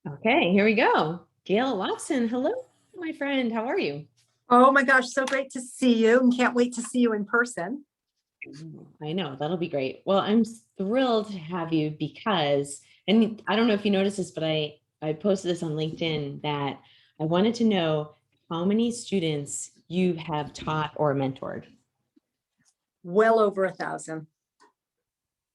Okay, here we go. Gail Alofsin, hello, my friend. How are you? Oh my gosh, so great to see you and can't wait to see you in person. I know that'll be great. Well, I'm thrilled to have you because, and I don't know if you noticed this, but I posted this on LinkedIn that I wanted to know how many students you have taught or mentored. Well over 1,000.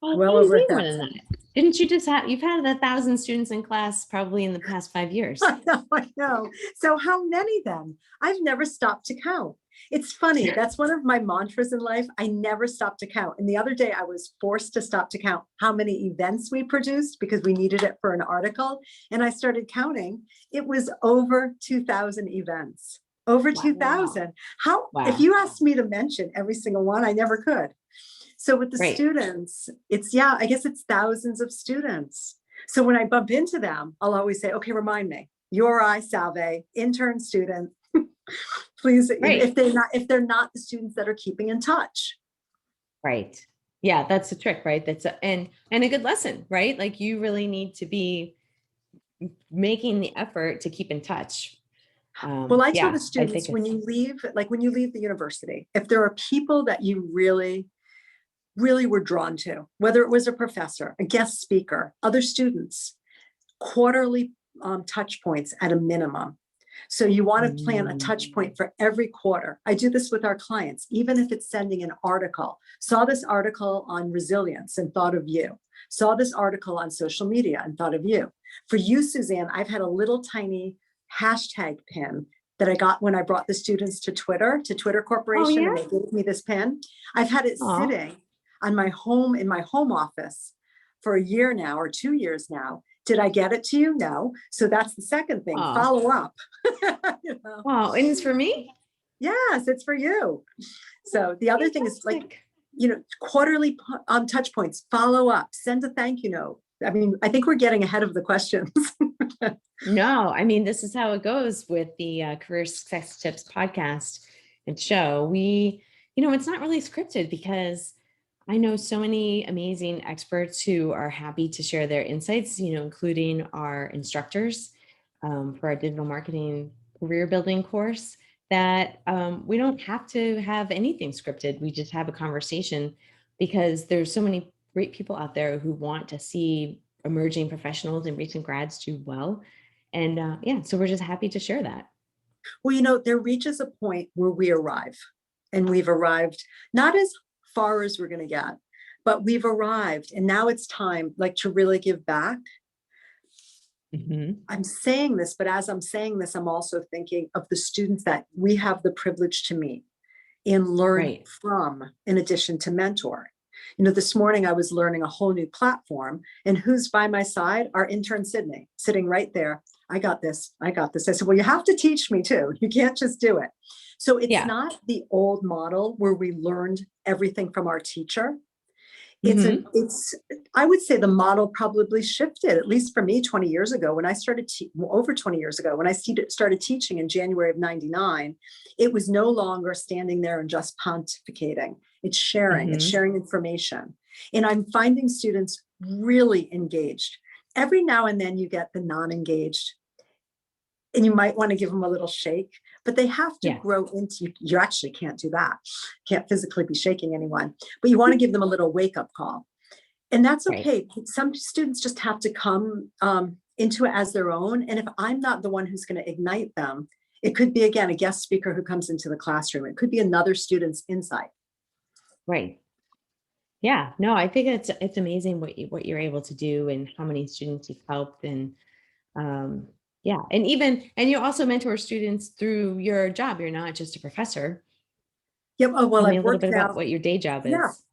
Oh, Well maybe over a way more than that. thousand. Didn't you just have, you've had 1,000 students in class probably in the past 5 years. I know, I know. So how many then? I've never stopped to count. It's funny. That's one of my mantras in life. I never stop to count. And the other day I was forced to stop to count how many events we produced because we needed it for an article. And I started counting. It was over 2,000 events. Over Wow. 2,000. How, if Wow. you asked me to mention every single one, I never could. So with the Great. students, yeah, I guess it's thousands of students. So when I bump into them, I'll always say, okay, remind me, you're I Salve, intern student. Please, Great. if they're not the students that are keeping in touch. Right. Yeah, that's the trick, right? And a good lesson, right? Like you really need to be making the effort to keep in touch. Well, I tell Yeah, the I think students when it's you leave, like when you leave the university, if there are people that you really were drawn to, whether it was a professor, a guest speaker, other students, quarterly touch points at a minimum. So you want to plan a touch point for every quarter. I do this with our clients, even if it's sending an article. Saw this article on resilience and thought of you. Saw this article on social media and thought of you. For you, Suzanne, I've had a little tiny hashtag pin that I got when I brought the students to Twitter oh Corporation, yeah. and they gave me this pin. I've had it Oh, sitting on my home in my home office for a year now or 2 years now. Did I get it to you? No. So that's the second thing. oh, Follow up. You know? wow. And it's for me? Yes, it's for you. So the other thing is like, Fantastic. quarterly touch points, follow up, send a thank you note. I mean, I think we're getting ahead of the questions. No, I mean, this is how it goes with the Career Success Tips podcast and show. It's not really scripted because I know so many amazing experts who are happy to share their insights, including our instructors for our digital marketing career building course, that we don't have to have anything scripted. We just have a conversation because there's so many great people out there who want to see emerging professionals and recent grads do well. And yeah, so we're just happy to share that. Well, there reaches a point where we arrive, and we've arrived not as far as we're going to get, but we've arrived. And now it's time like to really give back. Mhm. I'm saying this, but as I'm saying this, I'm also thinking of the students that we have the privilege to meet and learn Right. from, in addition to mentor. This morning I was learning a whole new platform, and who's by my side? Our intern, Sydney, sitting right there. I got this. I got this. I said, well, you have to teach me too. You can't just do it. So it's Yeah. not the old model where we learned everything from our teacher. Hmm. I would say the model probably shifted, at least for me 20 years ago when I started, over 20 years ago, when I started teaching in January of 99, it was no longer standing there and just pontificating. It's Hmm. sharing information. And I'm finding students really engaged. Every now and then you get the non-engaged, and you might want to give them a little shake, but they have to Yeah. grow into, you actually can't do that. Can't physically be shaking anyone, but you want to give them a little wake up call. And that's Right. okay. Some students just have to come into it as their own. And if I'm not the one who's going to ignite them, it could be, again, a guest speaker who comes into the classroom. It could be another student's insight. Right. Yeah. No, I think it's amazing what you're able to do and how many students you've helped. And um yeah, and you also mentor students through your job. You're not just a professor. Yep. Oh, well, Tell me I've a little worked bit about now. what your day job Yeah. is.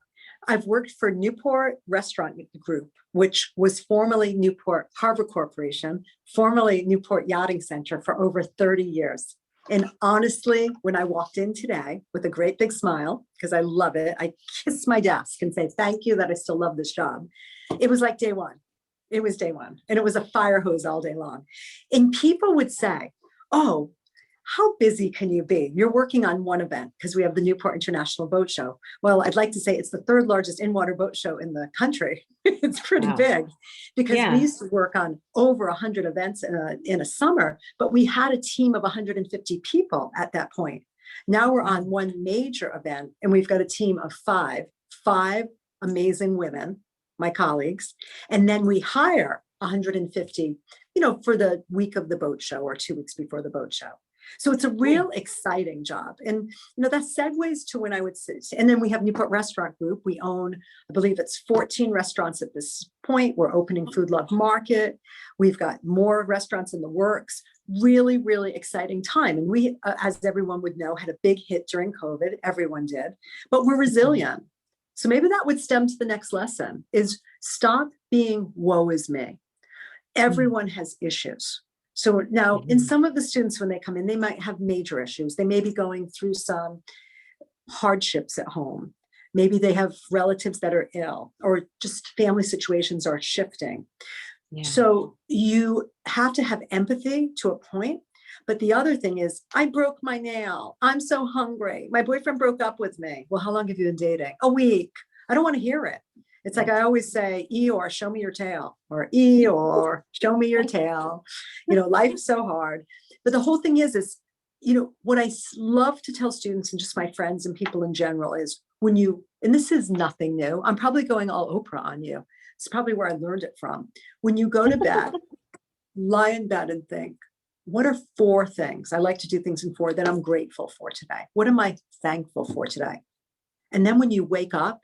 I've worked for Newport Restaurant Group, which was formerly Newport Harbor Corporation, formerly Newport Yachting Center, for over 30 years. And honestly, when I walked in today with a great big smile, because I love it, I kiss my desk and say, thank you that I still love this job. It was like day one. It was day one. And it was a fire hose all day long. And people would say, oh, how busy can you be? You're working on one event because we have the Newport International Boat Show. Well, I'd like to say it's the third largest in-water boat show in the country. It's pretty Wow. big because we Yeah. used to work on over 100 events in a summer, but we had a team of 150 people at that point. Now we're on one major event and we've got a team of five amazing women, my colleagues, and then we hire 150, for the week of the boat show or 2 weeks before the boat show. So it's a real exciting job. And, that segues to when I would sit. And then we have Newport Restaurant Group. We own, I believe it's 14 restaurants at this point. We're opening Food Love Market. We've got more restaurants in the works. Really, really exciting time. And we, as everyone would know, had a big hit during COVID. Everyone did, but we're resilient. So maybe that would stem to the next lesson is stop being woe is me. Everyone has issues. So now in some of the students, when they come in, they might have major issues. They may be going through some hardships at home. Maybe they have relatives that are ill or just family situations are shifting. Yeah. So you have to have empathy to a point. But the other thing is, I broke my nail. I'm so hungry. My boyfriend broke up with me. Well, how long have you been dating? A week. I don't want to hear it. It's like I always say, Eeyore, show me your tail, or Eeyore, show me your tail. Life's so hard. But the whole thing is, what I love to tell students and just my friends and people in general is and this is nothing new. I'm probably going all Oprah on you. It's probably where I learned it from. When you go to bed, lie in bed and think, what are 4 things? I like to do things in 4 that I'm grateful for today. What am I thankful for today? And then when you wake up,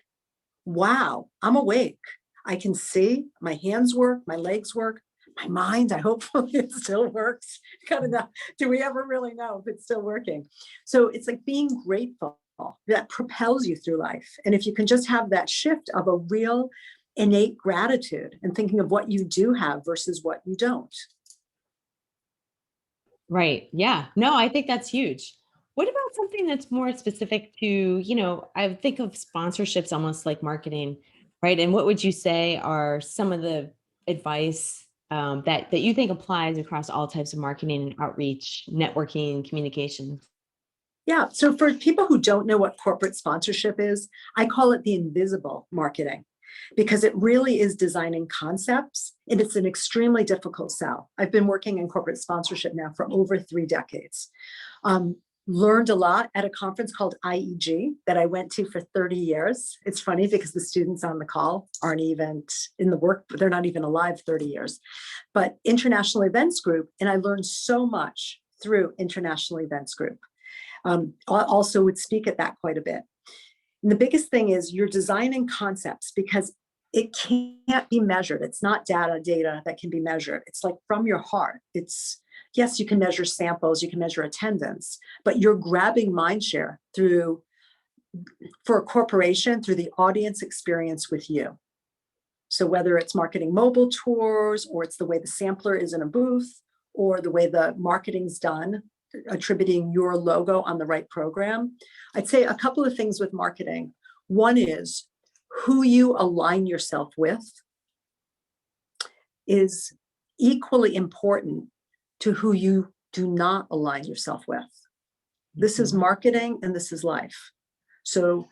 wow, I'm awake. I can see, my hands work, my legs work, my mind, hopefully it still works. Kind of know, do we ever really know if it's still working? So it's like being grateful that propels you through life. And if you can just have that shift of a real innate gratitude and thinking of what you do have versus what you don't. Right. Yeah. No, I think that's huge. What about something that's more specific to, I think of sponsorships almost like marketing, right? And what would you say are some of the advice that you think applies across all types of marketing and outreach, networking, communication? Yeah. So for people who don't know what corporate sponsorship is, I call it the invisible marketing because it really is designing concepts and it's an extremely difficult sell. I've been working in corporate sponsorship now for over 3 decades. Learned a lot at a conference called IEG that I went to for 30 years. It's funny because the students on the call aren't even in the work, they're not even alive 30 years. But International Events Group, and I learned so much through International Events Group. I also would speak at that quite a bit. And the biggest thing is you're designing concepts because it can't be measured. It's not data that can be measured. It's like from your heart. Yes, you can measure samples, you can measure attendance, but you're grabbing mind share for a corporation, through the audience experience with you. So whether it's marketing mobile tours, or it's the way the sampler is in a booth, or the way the marketing's done, attributing your logo on the right program. I'd say a couple of things with marketing. One is who you align yourself with is equally important to who you do not align yourself with. This is marketing and this is life. So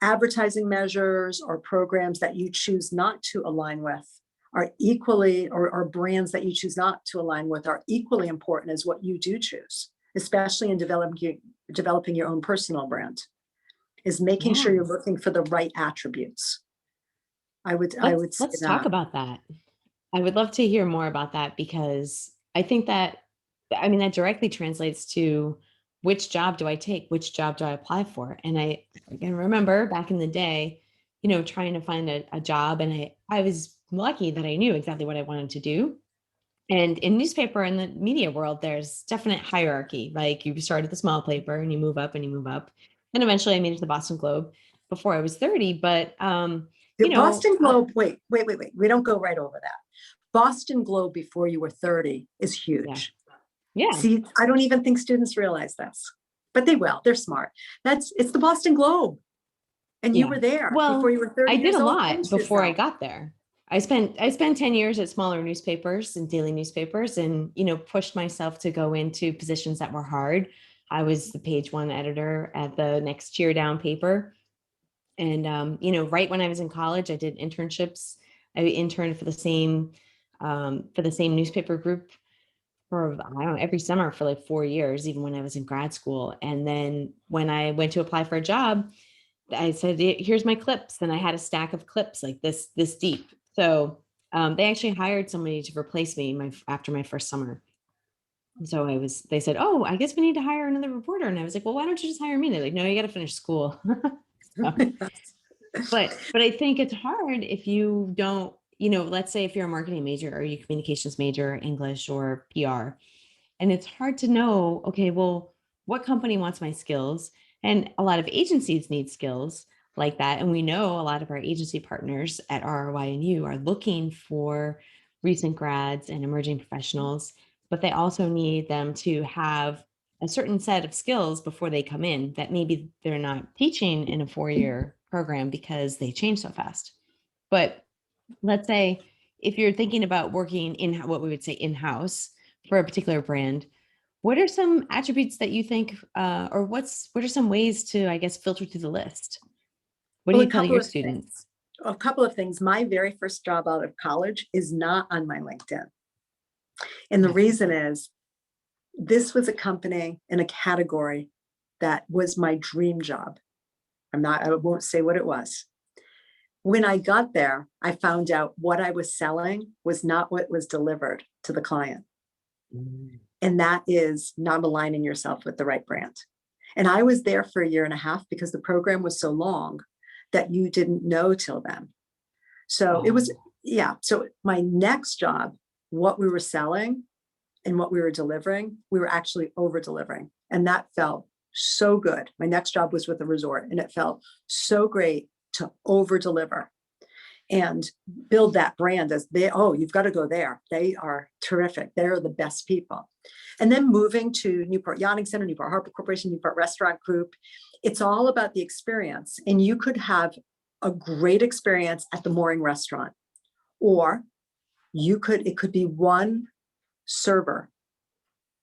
advertising measures or programs that you choose not to align with are equally, or brands that you choose not to align with are equally important as what you do choose, especially in developing your own personal brand, is making sure you're looking for the right attributes. Let's talk about that. I would love to hear more about that because I think that directly translates to which job do I take? Which job do I apply for? And I can remember back in the day, trying to find a job, and I was lucky that I knew exactly what I wanted to do. And in newspaper and the media world, there's definite hierarchy. Like you start at the small paper and you move up and you move up. And eventually I made it to the Boston Globe before I was 30. But Boston Globe, wait. We don't go right over that. Boston Globe before you were 30 is huge. Yeah. See, I don't even think students realize this, but they will. They're smart. It's the Boston Globe. And you were there before you were 30 I did years a old. lot before I got there. I spent 10 years at smaller newspapers and daily newspapers, and, pushed myself to go into positions that were hard. I was the page one editor at the next cheer down paper. And, right when I was in college, I did internships. I interned for the same newspaper group for, I don't know, every summer for like 4 years, even when I was in grad school. And then when I went to apply for a job, I said, here's my clips. And I had a stack of clips like this deep. So they actually hired somebody to replace me after my first summer. So they said, oh, I guess we need to hire another reporter. And I was like, well, why don't you just hire me? They're like, no, you got to finish school. So, but I think it's hard if you don't, let's say if you're a marketing major or you communications major, English or PR, and it's hard to know, okay, well, what company wants my skills? And a lot of agencies need skills like that. And we know a lot of our agency partners at ROIinU are looking for recent grads and emerging professionals, but they also need them to have a certain set of skills before they come in that maybe they're not teaching in a 4-year program because they change so fast. But let's say if you're thinking about working in what we would say in-house for a particular brand, what are some attributes that you think, or what are some ways to, I guess, filter through the list? What do Well, you tell your students? a couple of things. My very first job out of college is not on my LinkedIn. And the reason is this was a company in a category that was my dream job. I won't say what it was. When I got there, I found out what I was selling was not what was delivered to the client. And that is not aligning yourself with the right brand. And I was there for 1.5 years because the program was so long that you didn't know till then. So it was, yeah. So my next job, what we were selling and what we were delivering, we were actually over delivering. And that felt so good. My next job was with a resort, and it felt so great to over deliver and build that brand as you've got to go there. They are terrific. They're the best people. And then moving to Newport Yachting Center, Newport Harbor Corporation, Newport Restaurant Group, it's all about the experience. And you could have a great experience at the Mooring restaurant, or it could be one server,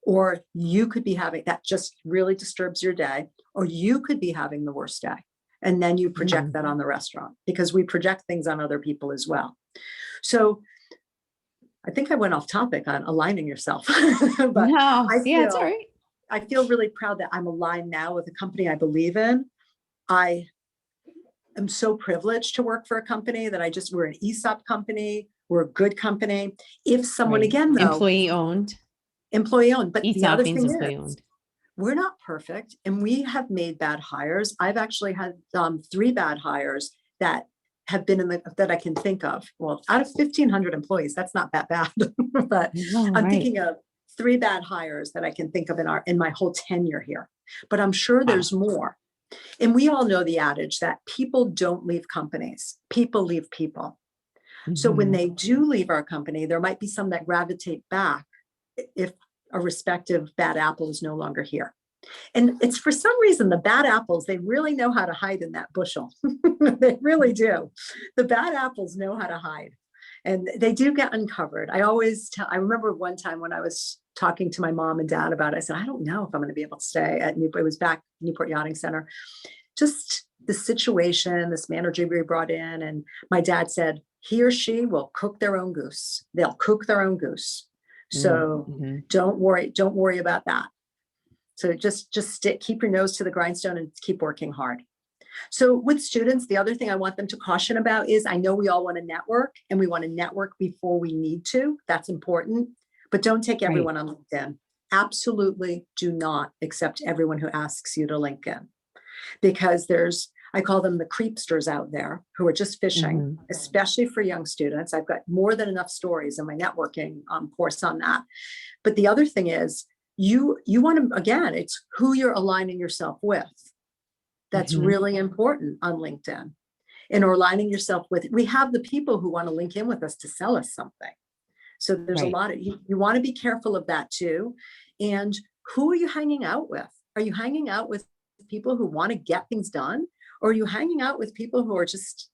or you could be having that just really disturbs your day, or you could be having the worst day. And then you project that on the restaurant, because we project things on other people as well. So I think I went off topic on aligning yourself. But No, it's all right. I feel really proud that I'm aligned now with a company I believe in. I am so privileged to work for a company that we're an ESOP company. We're a good company. If someone, again, though, employee owned. But the other thing is, employee owned. We're not perfect, and we have made bad hires. I've actually had 3 bad hires that have been that I can think of. Well, out of 1,500 employees, that's not that bad. But I'm thinking of 3 bad hires that I can think of in my whole tenure here. But I'm sure there's more. And we all know the adage that people don't leave companies; people leave people. So when they do leave our company, there might be some that gravitate back if a respective bad apple is no longer here. And it's, for some reason, the bad apples, they really know how to hide in that bushel. They really do. The bad apples know how to hide, and they do get uncovered. I remember one time when I was talking to my mom and dad about it, I said, I don't know if I'm going to be able to stay at Newport. It was back Newport Yachting Center. Just the situation, this manager we brought in, and my dad said, he or she will cook their own goose. They'll cook their own goose. So don't worry about that. So just keep your nose to the grindstone and keep working hard. So with students, the other thing I want them to caution about is, I know we all want to network, and we want to network before we need to. That's important, but don't take everyone on LinkedIn. Absolutely do not accept everyone who asks you to link in, because I call them the creepsters out there who are just fishing, especially for young students. I've got more than enough stories in my networking course on that. But the other thing is, you want to, again, it's who you're aligning yourself with. That's really important on LinkedIn. And or aligning yourself with, we have the people who want to link in with us to sell us something. So there's a lot of, you want to be careful of that too. And who are you hanging out with? Are you hanging out with people who want to get things done? Or are you hanging out with people who are just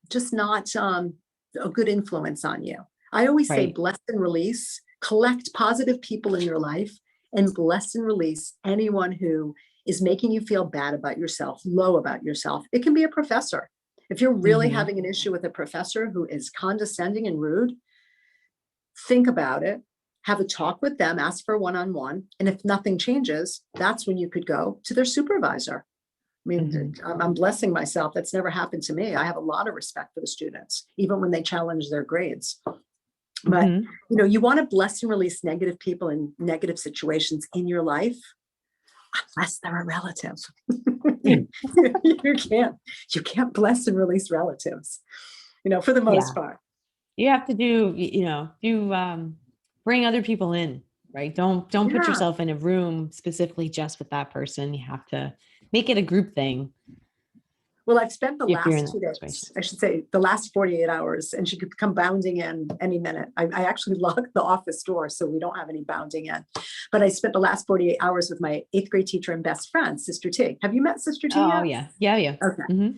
just not a good influence on you. I always say Right. bless and release, collect positive people in your life and bless and release anyone who is making you feel bad about yourself, low about yourself. It can be a professor. If you're really Mhm. having an issue with a professor who is condescending and rude, think about it, have a talk with them, ask for a one-on-one. And if nothing changes, that's when you could go to their supervisor. I mean, Mhm. I'm blessing myself. That's never happened to me. I have a lot of respect for the students, even when they challenge their grades. But, Mhm. you want to bless and release negative people in negative situations in your life, unless they're a relative. you, you can't bless and release relatives, for the most Yeah. part. You have to bring other people in, right? Don't put Yeah. yourself in a room specifically just with that person. You have to make it a group thing Well, I've spent the if you're in last that 2 days, situation. I should say the last 48 hours, and she could come bounding in any minute. I actually locked the office door so we don't have any bounding in. But I spent the last 48 hours with my 8th grade teacher and best friend, Sister T. Have you met Sister T Oh yet? yeah. Yeah. Yeah. Okay. Mhm.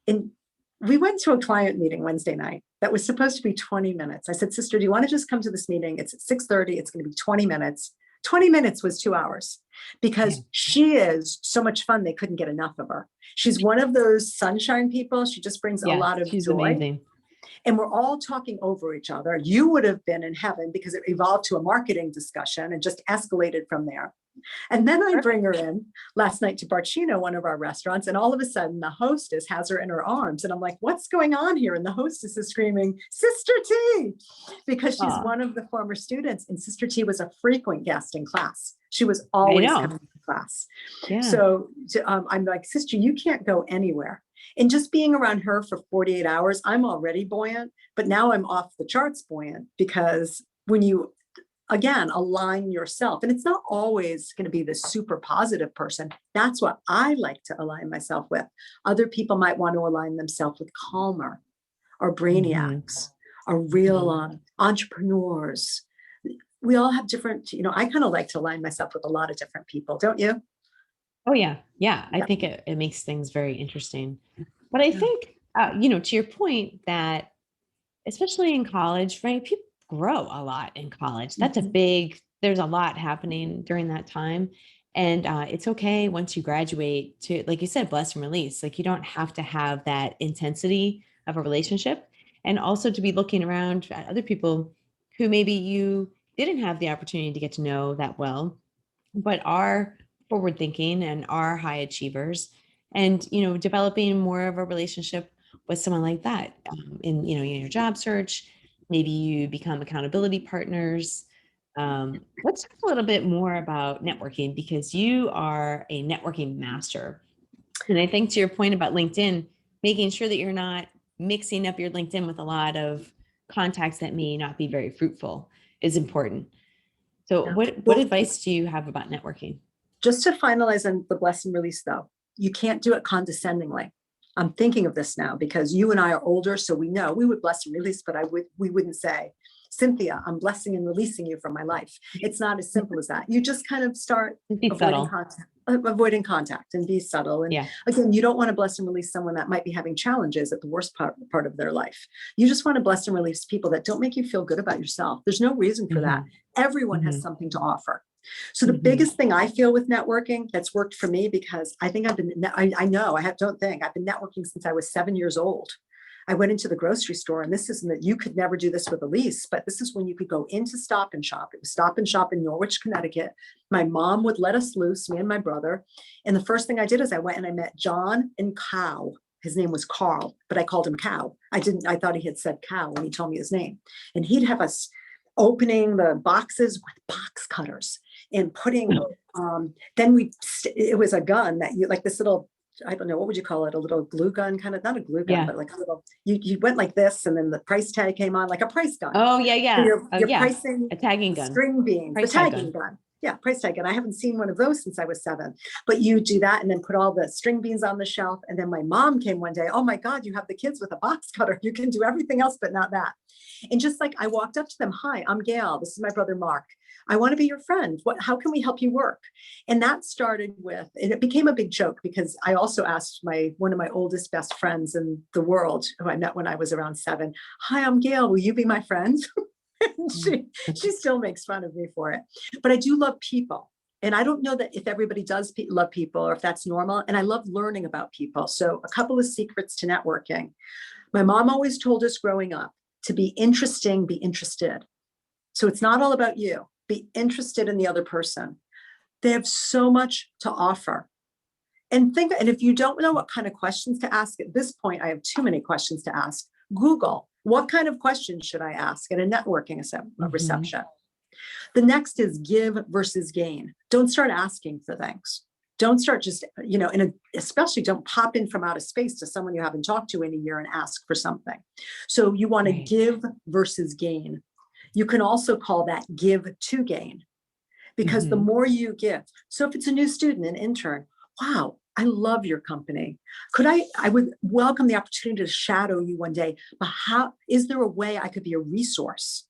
And we went to a client meeting Wednesday night that was supposed to be 20 minutes. I said, Sister, do you want to just come to this meeting? It's at 6:30. It's going to be 20 minutes. 20 minutes was 2 hours Yeah. because she is so much fun. They couldn't get enough of her. She's one of those sunshine people. She just brings a Yes. lot of She's joy. amazing. And we're all talking over each other. You would have been in heaven because it evolved to a marketing discussion and just escalated from there. And then I bring her in last night to Barcino, one of our restaurants, and all of a sudden the hostess has her in her arms. And I'm like, what's going on here? And the hostess is screaming, Sister T, because she's Aw, one of the former students. And Sister T was a frequent guest in class. She was I always know. coming to class. Yeah. So I'm like, Sister, you can't go anywhere. And just being around her for 48 hours, I'm already buoyant, but now I'm off the charts buoyant because when you again, align yourself. And it's not always going to be the super positive person. That's what I like to align myself with. Other people might want to align themselves with calmer or Mhm. brainiacs or real Mhm. entrepreneurs. We all have different, I kind of like to align myself with a lot of different people, don't you? Oh yeah. Yeah. I Yeah. think it makes things very interesting. But I Yeah. think, to your point that especially in college, right? People grow a lot in college. Mhm. There's a lot happening during that time. And it's okay once you graduate to, like you said, bless and release. Like you don't have to have that intensity of a relationship. And also to be looking around at other people who maybe you didn't have the opportunity to get to know that well, but are forward thinking and are high achievers. And, developing more of a relationship with someone like that in your job search. Maybe you become accountability partners. Let's talk a little bit more about networking because you are a networking master. And I think to your point about LinkedIn, making sure that you're not mixing up your LinkedIn with a lot of contacts that may not be very fruitful is important. So Yeah. what Well, advice do you have about networking? just to finalize on the bless and release, though, you can't do it condescendingly. I'm thinking of this now because you and I are older, so we know we would bless and release, but we wouldn't say, Cynthia, I'm blessing and releasing you from my life. It's not as simple as that. You just kind of start Be avoiding subtle. contact, and be subtle. And Yeah. again, you don't want to bless and release someone that might be having challenges at the worst part of their life. You just want to bless and release people that don't make you feel good about yourself. There's no reason for that. Mhm. Everyone has Mhm. something to offer. So the Mhm. biggest thing I feel with networking that's worked for me, because I think I know don't think I've been networking since I was 7 years old. I went into the grocery store, and this isn't that you could never do this with Elise, but this is when you could go into Stop and Shop. It was Stop and Shop in Norwich, Connecticut. My mom would let us loose, me and my brother. And the first thing I did is I went and I met John and Cow. His name was Carl, but I called him Cow. I thought he had said Cow when he told me his name. And he'd have us opening the boxes with box cutters and putting, it was a gun that you, like this little, I don't know, what would you call it? A little glue gun, kind of, not a glue gun, Yeah. but like a little, you went like this, and then the price tag came on, like a price gun. Oh, yeah, So yeah. Oh, you're yeah. pricing A tagging the gun. string beans, the Price tag tagging gun. gun. Yeah, price tag. And I haven't seen one of those since I was 7. But you do that and then put all the string beans on the shelf. And then my mom came one day, oh my God, you have the kids with a box cutter. You can do everything else, but not that. And just like I walked up to them, hi, I'm Gail. This is my brother, Mark. I want to be your friend. How can we help you work? And that started with, and it became a big joke because I also asked one of my oldest best friends in the world, who I met when I was around 7, hi, I'm Gail. Will you be my friend? She still makes fun of me for it. But I do love people. And I don't know that if everybody does love people or if that's normal. And I love learning about people. So a couple of secrets to networking. My mom always told us growing up to be interesting, be interested. So it's not all about you. Be interested in the other person. They have so much to offer. And if you don't know what kind of questions to ask at this point, I have too many questions to ask. Google, what kind of questions should I ask at a networking reception? The next is give versus gain. Don't start asking for things. Don't start just, especially don't pop in from outer space to someone you haven't talked to in a year and ask for something. So you want to give versus gain. You can also call that give to gain, because the more you give. So if it's a new student, an intern, wow, I love your company. I would welcome the opportunity to shadow you one day, but is there a way I could be a resource?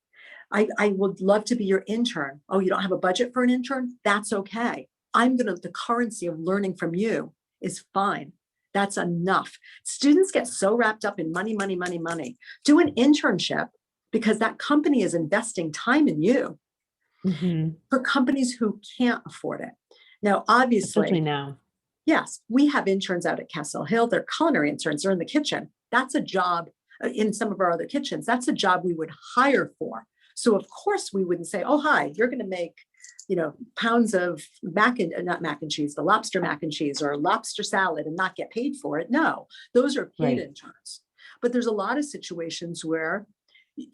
I would love to be your intern. Oh, you don't have a budget for an intern? That's okay. The currency of learning from you is fine. That's enough. Students get so wrapped up in money, money, money, money. Do an internship because that company is investing time in you. For companies who can't afford it. Now, obviously, especially now. Yes, we have interns out at Castle Hill. They're culinary interns. They're in the kitchen. That's a job in some of our other kitchens. That's a job we would hire for. So of course we wouldn't say, oh, hi, you're going to make, pounds of not mac and cheese, the lobster mac and cheese or lobster salad and not get paid for it. No, those are paid interns. But there's a lot of situations where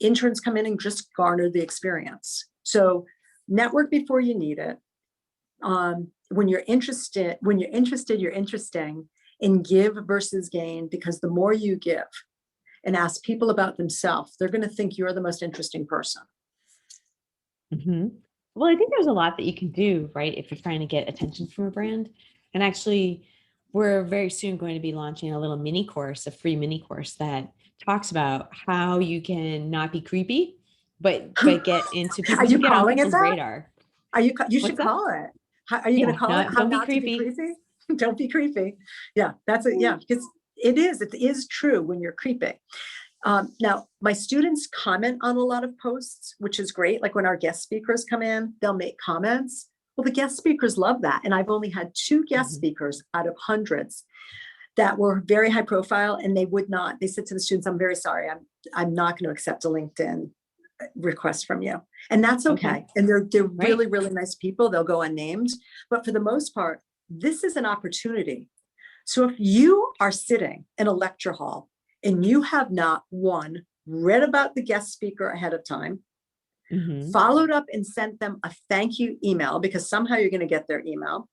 interns come in and just garner the experience. So network before you need it. When you're interested, you're interesting, and give versus gain, because the more you give and ask people about themselves, they're going to think you're the most interesting person. Well, I think there's a lot that you can do, right? If you're trying to get attention from a brand. And actually, we're very soon going to be launching a little a free mini course that talks about how you can not be creepy, but get into people. Are you calling it that? Radar. You should call it. Are you going to call it? How don't be not creepy. To be creepy? Don't be creepy. Yeah, that's it. Yeah, because it is true when you're creepy. Now, my students comment on a lot of posts, which is great. Like when our guest speakers come in, they'll make comments. Well, the guest speakers love that. And I've only had 2 guest speakers out of hundreds that were very high profile, and they said to the students, I'm very sorry, I'm not going to accept a LinkedIn request from you. And that's okay. And they're really, really nice people. They'll go unnamed. But for the most part, this is an opportunity. So if you are sitting in a lecture hall and you have not, one, read about the guest speaker ahead of time, followed up and sent them a thank you email, because somehow you're going to get their email,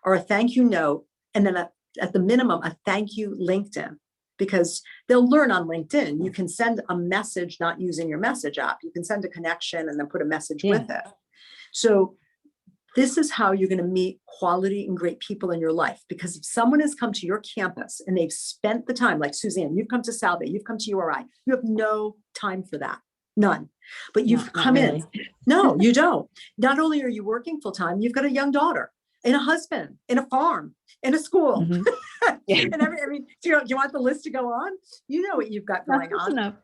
or a thank you note, and then at the minimum, a thank you LinkedIn, because they'll learn on LinkedIn. You can send a message not using your message app. You can send a connection and then put a message with it. So this is how you're going to meet quality and great people in your life. Because if someone has come to your campus and they've spent the time, like Suzanne, you've come to Salve, you've come to URI, you have no time for that. None. But you've come in. No, you don't. Not only are you working full time, you've got a young daughter and a husband and a farm and a school. And do you want the list to go on? You know what you've got going on.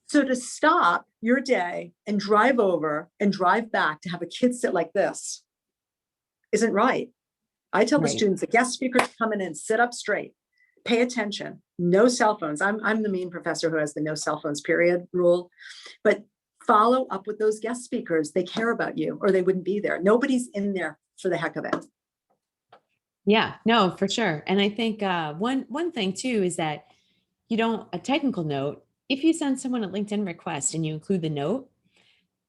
So to stop your day and drive over and drive back to have a kid sit like this isn't right. I tell the students, the guest speakers come in and sit up straight, pay attention, no cell phones. I'm the mean professor who has the no cell phones period rule, but follow up with those guest speakers. They care about you or they wouldn't be there. Nobody's in there for the heck of it. Yeah, no, for sure. And I think one thing too is that a technical note, if you send someone a LinkedIn request and you include the note,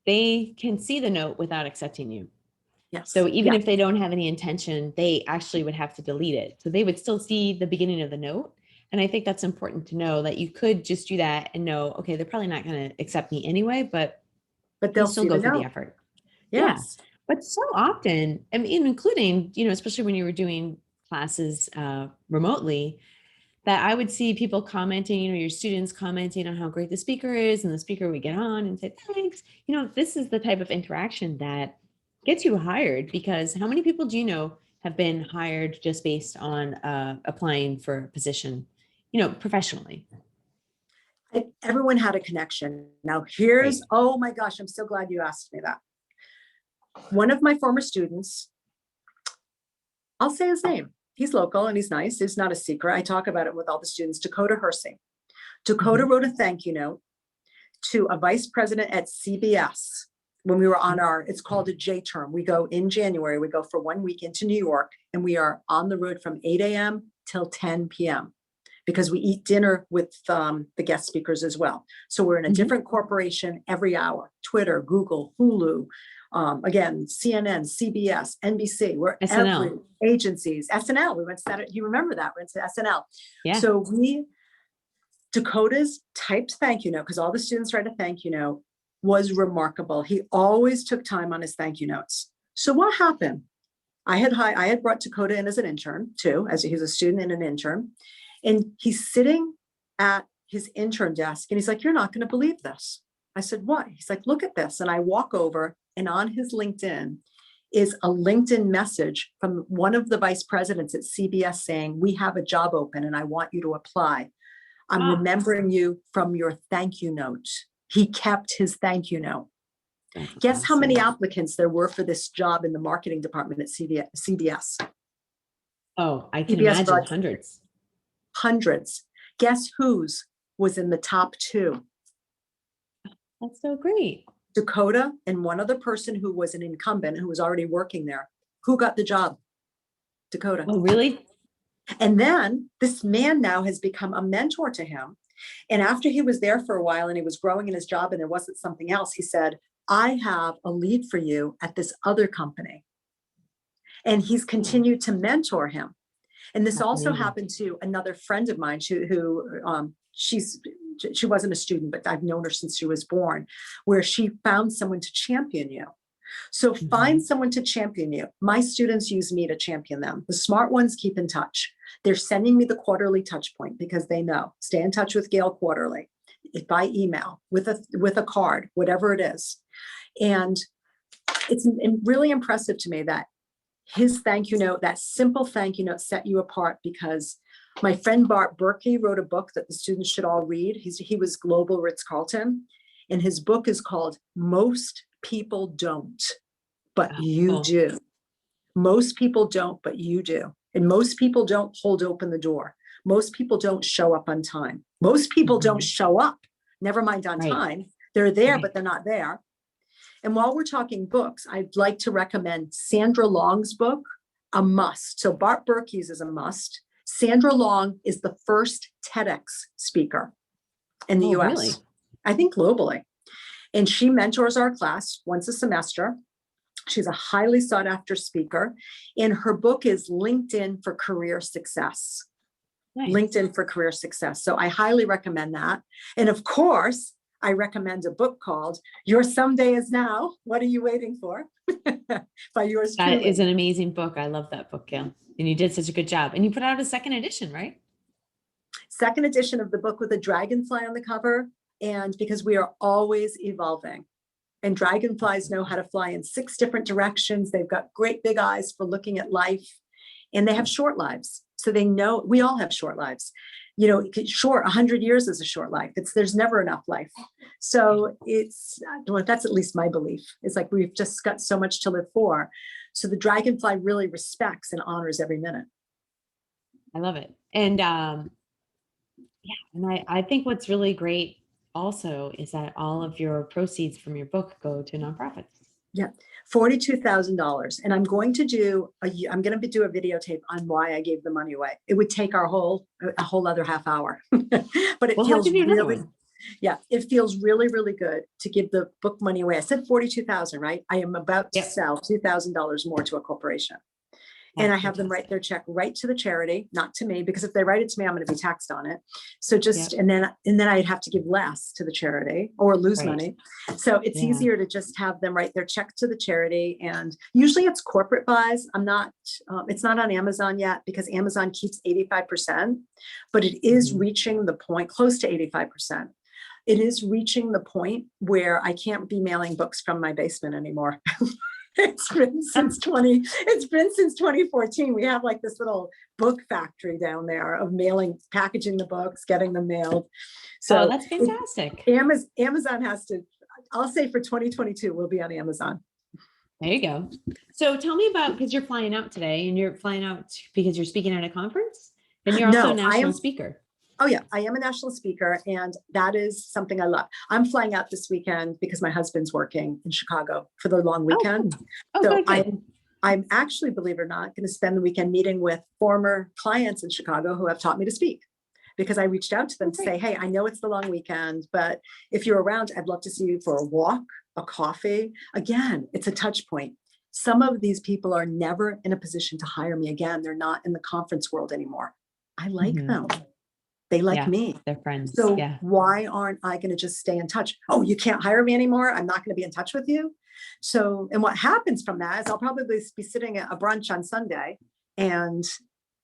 they can see the note without accepting you. Yes. So even if they don't have any intention, they actually would have to delete it. So they would still see the beginning of the note. And I think that's important to know, that you could just do that and know, okay, they're probably not going to accept me anyway, but they'll still go through the effort. Yes. But so often, I mean, including, especially when you were doing classes remotely, that I would see people commenting, your students commenting on how great the speaker is, and the speaker would get on and say, thanks. This is the type of interaction that gets you hired, because how many people do you know have been hired just based on applying for a position, professionally? Everyone had a connection. Now here's, Right. oh my gosh, I'm so glad you asked me that. One of my former students, I'll say his name. He's local and he's nice. It's not a secret. I talk about it with all the students. Dakota Hersey. Dakota Mhm. wrote a thank you note to a vice president at CBS when we were on it's called a J term. We go in January, we go for 1 week into New York, and we are on the road from 8 a.m. till 10 p.m. because we eat dinner with the guest speakers as well. So we're in a different corporation every hour: Twitter, Google, Hulu, again, CNN, CBS, NBC, we're every SNL. agencies, SNL. We went to that. You remember that? We went to SNL. Yeah. So Dakota's typed thank you note, because all the students write a thank you note, was remarkable. He always took time on his thank you notes. So what happened? I had brought Dakota in as an intern too, as he's a student and an intern. And he's sitting at his intern desk and he's like, you're not going to believe this. I said, what? He's like, look at this. And I walk over, and on his LinkedIn is a LinkedIn message from one of the vice presidents at CBS saying, we have a job open and I want you to apply. I'm Ah, remembering you from your thank you note. He kept his thank you note. that's Guess how many awesome. applicants there were for this job in the marketing department at CBS? Oh, I can CBS imagine brought hundreds. hundreds. Guess whose was in the top 2? That's so great. Dakota and one other person who was an incumbent who was already working there. Who got the job? Dakota. Oh, really? And then this man now has become a mentor to him. And after he was there for a while and he was growing in his job and there wasn't something else, he said, I have a lead for you at this other company. And he's continued to mentor him. And this That's also amazing. happened to another friend of mine she wasn't a student, but I've known her since she was born, where she found someone to champion you. So find Mhm. someone to champion you. My students use me to champion them. The smart ones keep in touch. They're sending me the quarterly touch point because they know, stay in touch with Gail quarterly, by email, with a card, whatever it is. And it's really impressive to me that his thank you note, that simple thank you note, set you apart, because my friend Bart Berkey wrote a book that the students should all read. He was global Ritz-Carlton, and his book is called Most People Don't, but Oh, You cool. Do. Most people don't, but you do. And most people don't hold open the door. Most people don't show up on time. Most people don't Mhm. show up, never mind on Right. time. They're there, Right. but they're not there. And while we're talking books, I'd like to recommend Sandra Long's book, a must. So Bart Berkey's is a must. Sandra Long is the first TEDx speaker in the Oh, US, really? I think globally. And she mentors our class once a semester. She's a highly sought after speaker. And her book is LinkedIn for Career Success. Nice. LinkedIn for Career Success. So I highly recommend that. And of course, I recommend a book called Your Someday Is Now. What are you waiting for? By yours That is truly. an amazing book. I love that book, Gail. And you did such a good job. And you put out a second edition, right? Second edition of the book with a dragonfly on the cover. And because we are always evolving. And dragonflies know how to fly in 6 different directions. They've got great big eyes for looking at life. And they have short lives. So they know we all have short lives. Short, 100 years is a short life. There's never enough life. So that's at least my belief. It's like we've just got so much to live for. So the dragonfly really respects and honors every minute. I love it. And yeah, and I think what's really great also is that all of your proceeds from your book go to nonprofits. Yeah, $42,000. And I'm going to do a videotape on why I gave the money away. It would take a whole other half hour, but We'll have to do another one. it feels really, really good to give the book money away. I said 42,000, right? I am about to Yep. sell $2,000 more to a corporation. And I That's have them write fantastic. their check right to the charity, not to me, because if they write it to me, I'm going to be taxed on it. So Yep. and then I'd have to give less to the charity or lose Right. money. So it's Yeah. easier to just have them write their check to the charity. And usually it's corporate buys. It's not on Amazon yet because Amazon keeps 85%, but it is Mhm. reaching the point close to 85%. It is reaching the point where I can't be mailing books from my basement anymore. It's been since 2014. We have like this little book factory down there of packaging the books, getting them mailed. Oh, So that's fantastic. Amazon has to, I'll say for 2022, we'll be on Amazon. There you go. So tell me about, because you're flying out today and you're flying out because you're speaking at a conference and you're also a No, I national am. speaker. Oh yeah, I am a national speaker and that is something I love. I'm flying out this weekend because my husband's working in Chicago for the long weekend. Oh, So good, good. I'm actually, believe it or not, going to spend the weekend meeting with former clients in Chicago who have taught me to speak, because I reached out to them Oh, to great. say, hey, I know it's the long weekend, but if you're around, I'd love to see you for a walk, a coffee. Again, it's a touch point. Some of these people are never in a position to hire me again. They're not in the conference world anymore. I like Mhm. them. They like Yeah, me. they're friends. So Yeah. why aren't I going to just stay in touch? Oh, you can't hire me anymore. I'm not going to be in touch with you. So, and what happens from that is I'll probably be sitting at a brunch on Sunday and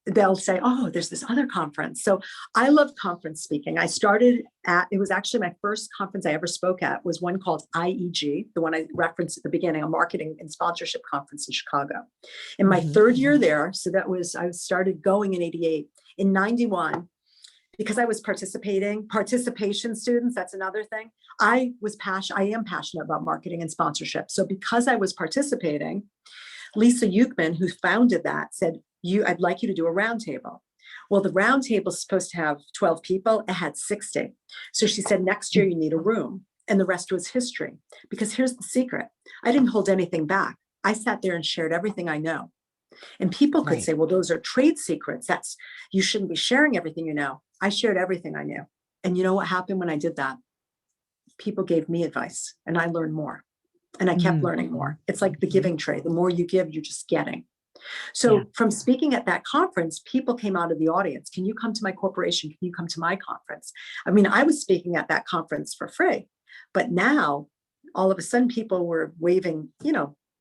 they'll say, oh, there's this other conference. So I love conference speaking. It was actually my first conference I ever spoke at was one called IEG, the one I referenced at the beginning, a marketing and sponsorship conference in Chicago. In my Mhm. third year there, so I started going in 88. In 91, because I was participation students, that's another thing. I am passionate about marketing and sponsorship. So because I was participating, Lisa Euchman, who founded that, said, I'd like you to do a roundtable. Well, the roundtable is supposed to have 12 people. It had 60. So she said, next year you need a room. And the rest was history. Because here's the secret. I didn't hold anything back. I sat there and shared everything I know. And people could Right. say, well, those are trade secrets. You shouldn't be sharing everything you know. I shared everything I knew. And you know what happened when I did that? People gave me advice and I learned more. And I kept learning more. It's like the giving tray. The more you give, you're just getting. So Yeah. from speaking at that conference, people came out of the audience. Can you come to my corporation? Can you come to my conference? I mean, I was speaking at that conference for free, but now all of a sudden people were waving,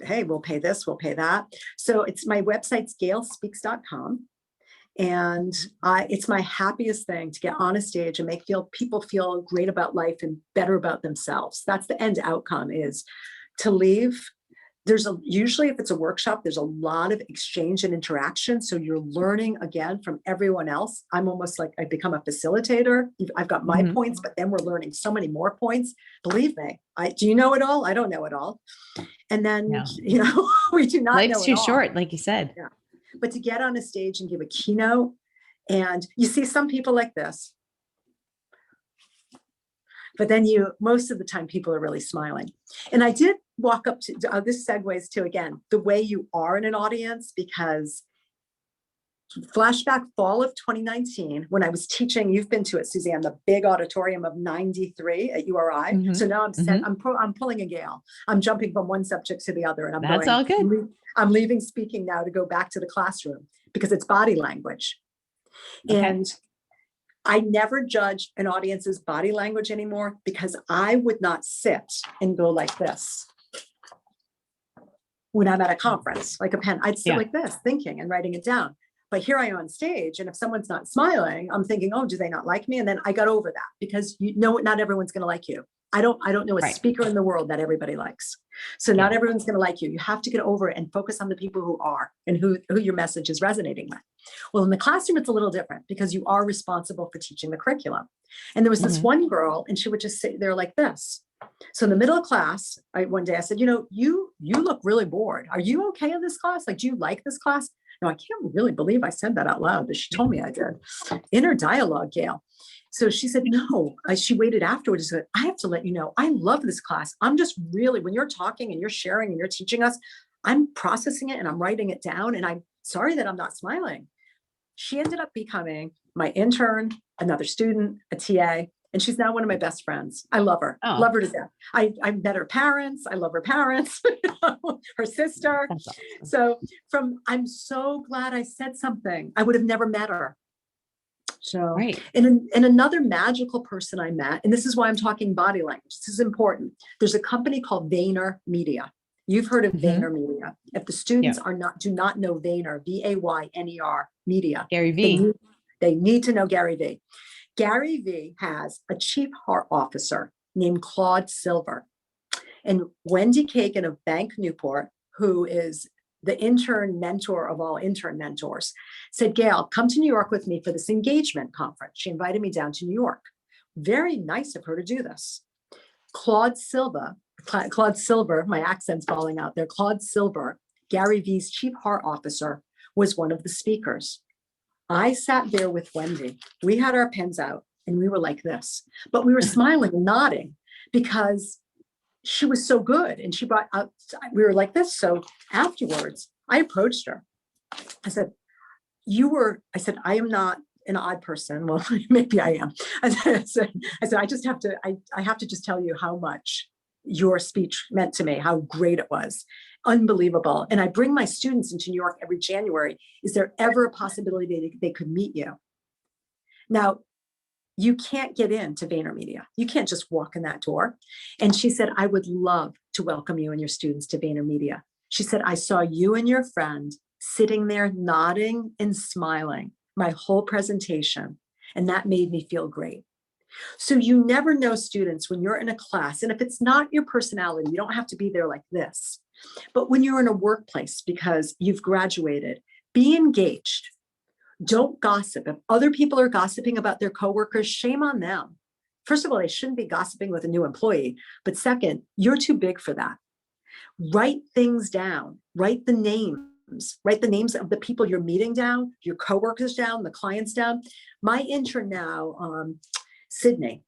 hey, we'll pay this, we'll pay that. So my website's gailspeaks.com. And it's my happiest thing to get on a stage and make people feel great about life and better about themselves. That's the end outcome, is to leave. Usually if it's a workshop, there's a lot of exchange and interaction. So you're learning again from everyone else. I'm almost like I become a facilitator. I've got my points, but then we're learning so many more points. Believe me, do you know it all? I don't know it all. And then, we do not know it all. Life's too short, like you said. Yeah. But to get on a stage and give a keynote, and you see some people like this, but then most of the time people are really smiling. And I did walk up to, this segues to, again, the way you are in an audience, because flashback fall of 2019, when I was teaching, you've been to it, Suzanne, the big auditorium of 93 at URI. Mhm. So now I'm pulling a Gail. I'm jumping from one subject to the other, and That's all good. I'm leaving speaking now to go back to the classroom because it's body language. Okay. And I never judge an audience's body language anymore, because I would not sit and go like this when I'm at a conference, like a pen. I'd sit like this, thinking and writing it down. But here I am on stage, and if someone's not smiling, I'm thinking, oh, do they not like me? And then I got over that, because not everyone's going to like you. I don't know a speaker in the world that everybody likes. So not everyone's going to like you. You have to get over it and focus on the people who are, and who your message is resonating with. Well, in the classroom, it's a little different, because you are responsible for teaching the curriculum. And there was this one girl, and she would just sit there like this. So in the middle of class, one day I said, you look really bored. Are you okay in this class? Like, do you like this class? No, I can't really believe I said that out loud, but she told me I did. Inner dialogue, Gail. So she said, no. She waited afterwards and said, I have to let you know, I love this class. I'm just really, when you're talking and you're sharing and you're teaching us, I'm processing it and I'm writing it down, and I'm sorry that I'm not smiling. She ended up becoming my intern, another student, a TA. And she's now one of my best friends. I love her. Oh, Love her to death. I met her parents. I love her parents, her sister. that's awesome. So I'm so glad I said something. I would have never met her. So, Right. and another magical person I met, and this is why I'm talking body language. This is important. There's a company called VaynerMedia. You've heard of Mhm. VaynerMedia. If the students Yeah. do not know Vayner, VAYNER media, Gary V. they need to know Gary V. Gary V has a chief heart officer named Claude Silver. And Wendy Kagan of Bank Newport, who is the intern mentor of all intern mentors, said, Gail, come to New York with me for this engagement conference. She invited me down to New York. Very nice of her to do this. Claude Silver, my accent's falling out there. Claude Silver, Gary V's chief heart officer, was one of the speakers. I sat there with Wendy. We had our pens out and we were like this, but we were smiling and nodding because she was so good. And she brought out, we were like this. So afterwards, I approached her. I said, I am not an odd person. Well, maybe I am. I said, I have to just tell you how much your speech meant to me, how great it was. Unbelievable. And I bring my students into New York every January. Is there ever a possibility they could meet you? Now, you can't get into VaynerMedia. You can't just walk in that door. And she said, I would love to welcome you and your students to VaynerMedia. She said, I saw you and your friend sitting there nodding and smiling my whole presentation. And that made me feel great. So you never know, students, when you're in a class, and if it's not your personality, you don't have to be there like this. But when you're in a workplace because you've graduated, be engaged. Don't gossip. If other people are gossiping about their coworkers, shame on them. First of all, they shouldn't be gossiping with a new employee. But second, you're too big for that. Write things down. Write the names of the people you're meeting down, your coworkers down, the clients down. My intern now, Sydney,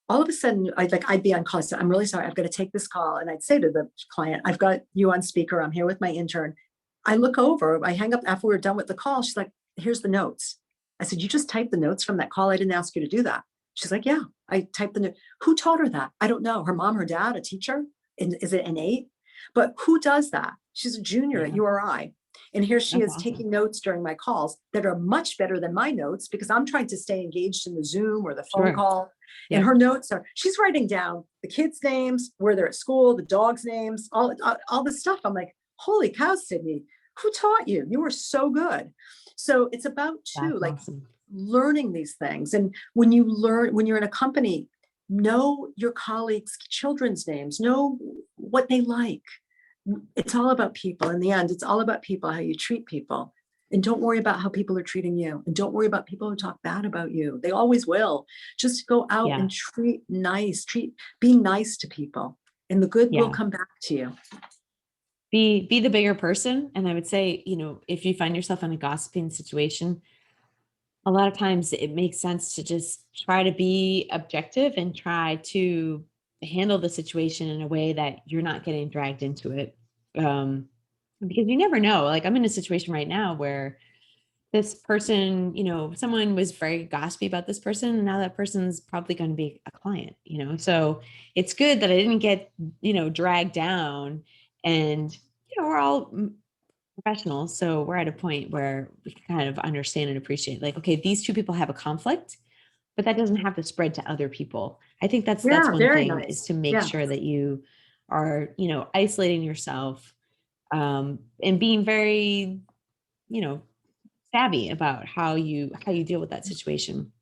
all of a sudden, I'd be on call. So I'm really sorry. I've got to take this call. And I'd say to the client, I've got you on speaker. I'm here with my intern. I look over, I hang up after we were done with the call. She's like, here's the notes. I said, you just typed the notes from that call. I didn't ask you to do that. She's like, yeah, I typed the note. Who taught her that? I don't know. Her mom, her dad, a teacher? Is it innate? But who does that? She's a junior at URI. And here she is taking notes during my calls that are much better than my notes because I'm trying to stay engaged in the Zoom or the phone call. And her notes she's writing down the kids' names, where they're at school, the dogs' names, all this stuff. I'm like, holy cow, Sydney, who taught you? You were so good. So it's about learning these things. And when you're in a company, know your colleagues' children's names, know what they like. It's all about people. In the end, it's all about people, how you treat people. And don't worry about how people are treating you. And don't worry about people who talk bad about you. They always will. Just go out and be nice to people. And the good will come back to you. Be the bigger person. And I would say, if you find yourself in a gossiping situation, a lot of times it makes sense to just try to be objective and try to handle the situation in a way that you're not getting dragged into it. Because you never know. Like, I'm in a situation right now where this person, someone was very gossipy about this person, and now that person's probably going to be a client, so it's good that I didn't get, dragged down. And, we're all professionals. So we're at a point where we can kind of understand and appreciate, like, okay, these two people have a conflict, but that doesn't have to spread to other people. I think that's one thing, is to make sure that you are, isolating yourself, and being very, savvy about how you deal with that situation.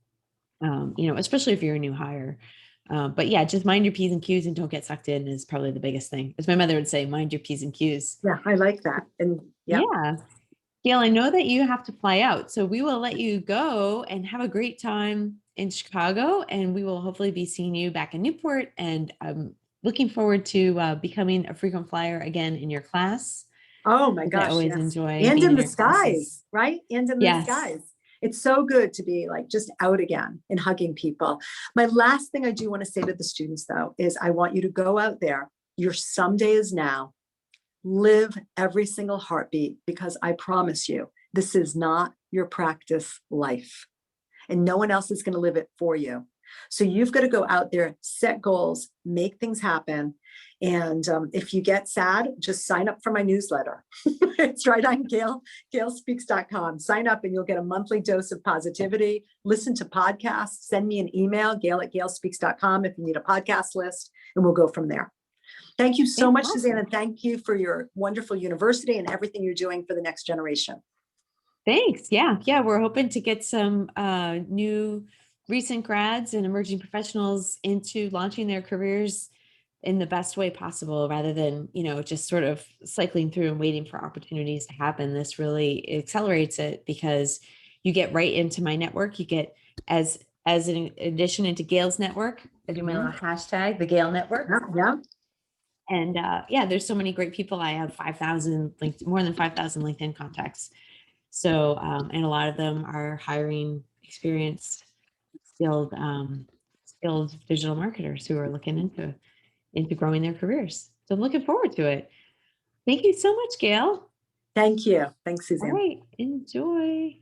Especially if you're a new hire. But yeah, just mind your P's and Q's and don't get sucked in is probably the biggest thing. As my mother would say, mind your P's and Q's. Yeah, I like that. And yeah. Gail, I know that you have to fly out, so we will let you go and have a great time in Chicago, and we will hopefully be seeing you back in Newport. And I'm looking forward to becoming a frequent flyer again in your class. Oh my gosh, I always enjoy and being in the skies, classes. Right? And in the skies. It's so good to be just out again and hugging people. My last thing I do want to say to the students, though, is I want you to go out there. Your someday is now. Live every single heartbeat, because I promise you, this is not your practice life. and no one else is going to live it for you. So you've got to go out there, set goals, make things happen. And if you get sad, just sign up for my newsletter. It's right on gailspeaks.com. Sign up and you'll get a monthly dose of positivity. Listen to podcasts. Send me an email, gail@gailspeaks.com, if you need a podcast list, and we'll go from there. Thank you so much, Suzanne, and thank you for your wonderful university and everything you're doing for the next generation. Thanks. Yeah. We're hoping to get some new recent grads and emerging professionals into launching their careers in the best way possible, rather than, just sort of cycling through and waiting for opportunities to happen. This really accelerates it because you get right into my network. You get as an addition into Gail's network. I do my little hashtag, the Gail network. Yeah. And there's so many great people. I have more than 5,000 LinkedIn contacts. So, and a lot of them are hiring experienced, skilled digital marketers who are looking into growing their careers. So I'm looking forward to it. Thank you so much, Gail. Thank you. Thanks, Suzanne. All right. Enjoy.